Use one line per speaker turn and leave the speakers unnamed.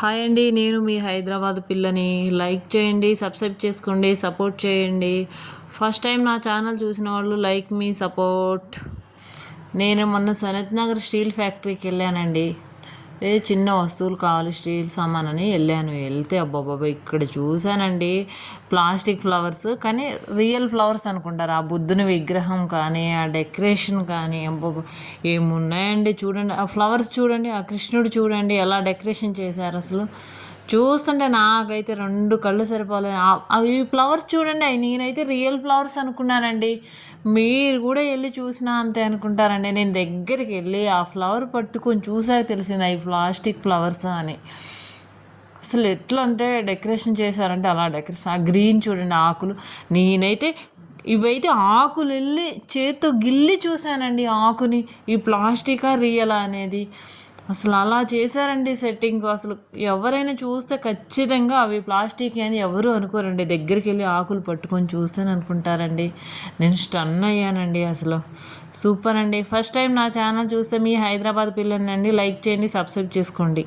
Hi అండి, నేను మీ హైదరాబాద్ పిల్లని. లైక్ చేయండి, సబ్స్క్రైబ్ చేసుకోండి, సపోర్ట్ చేయండి. ఫస్ట్ టైం నా ఛానల్ చూసిన వాళ్ళు లైక్ మీ సపోర్ట్. నేను మొన్న సనత్ నగర్ స్టీల్ ఫ్యాక్టరీకి వెళ్ళానండి. చిన్న వస్తువులు కావాలి, స్టీల్ సామాన్ అని వెళ్తే అబ్బాబాబా ఇక్కడ చూశానండి ప్లాస్టిక్ ఫ్లవర్స్. కానీ రియల్ ఫ్లవర్స్ అనుకుంటారు. ఆ బుద్ధుని విగ్రహం కానీ, ఆ డెకరేషన్ కానీ అబ్బాబా ఏమున్నాయండి చూడండి. ఆ ఫ్లవర్స్ చూడండి, ఆ కృష్ణుడు చూడండి ఎలా డెకరేషన్ చేశారు. అసలు చూస్తుంటే నాకైతే రెండు కళ్ళు సరిపోలేదు. అవి ఫ్లవర్స్ చూడండి, అవి నేనైతే రియల్ ఫ్లవర్స్ అనుకున్నానండి. మీరు కూడా వెళ్ళి చూసినా అంతే అనుకుంటారండి. నేను దగ్గరికి వెళ్ళి ఆ ఫ్లవర్ పట్టుకొని చూసాక తెలిసింది అవి ప్లాస్టిక్ ఫ్లవర్స్ అని. అసలు ఎట్లా అంటే డెకరేషన్ చేశారంటే అలా డెకరేషన్. ఆ గ్రీన్ చూడండి ఆకులు. నేనైతే ఇవైతే ఆకులు వెళ్ళి చేత్తో గిల్లి చూశానండి ఆకుని. ఈ ప్లాస్టికా రియలా అనేది. అసలు అలా చేశారండి సెట్టింగ్. అసలు ఎవరైనా చూస్తే ఖచ్చితంగా అవి ప్లాస్టిక్ అని ఎవరు అనుకోరండి. దగ్గరికి వెళ్ళి ఆకులు పట్టుకొని చూస్తేనే అనుకుంటారండి. నేను స్టన్ అయ్యానండి. అసలు సూపర్ అండి. ఫస్ట్ టైం నా ఛానల్ చూస్తే మీ హైదరాబాద్ పిల్లనండి. లైక్ చేయండి, సబ్స్క్రైబ్ చేసుకోండి.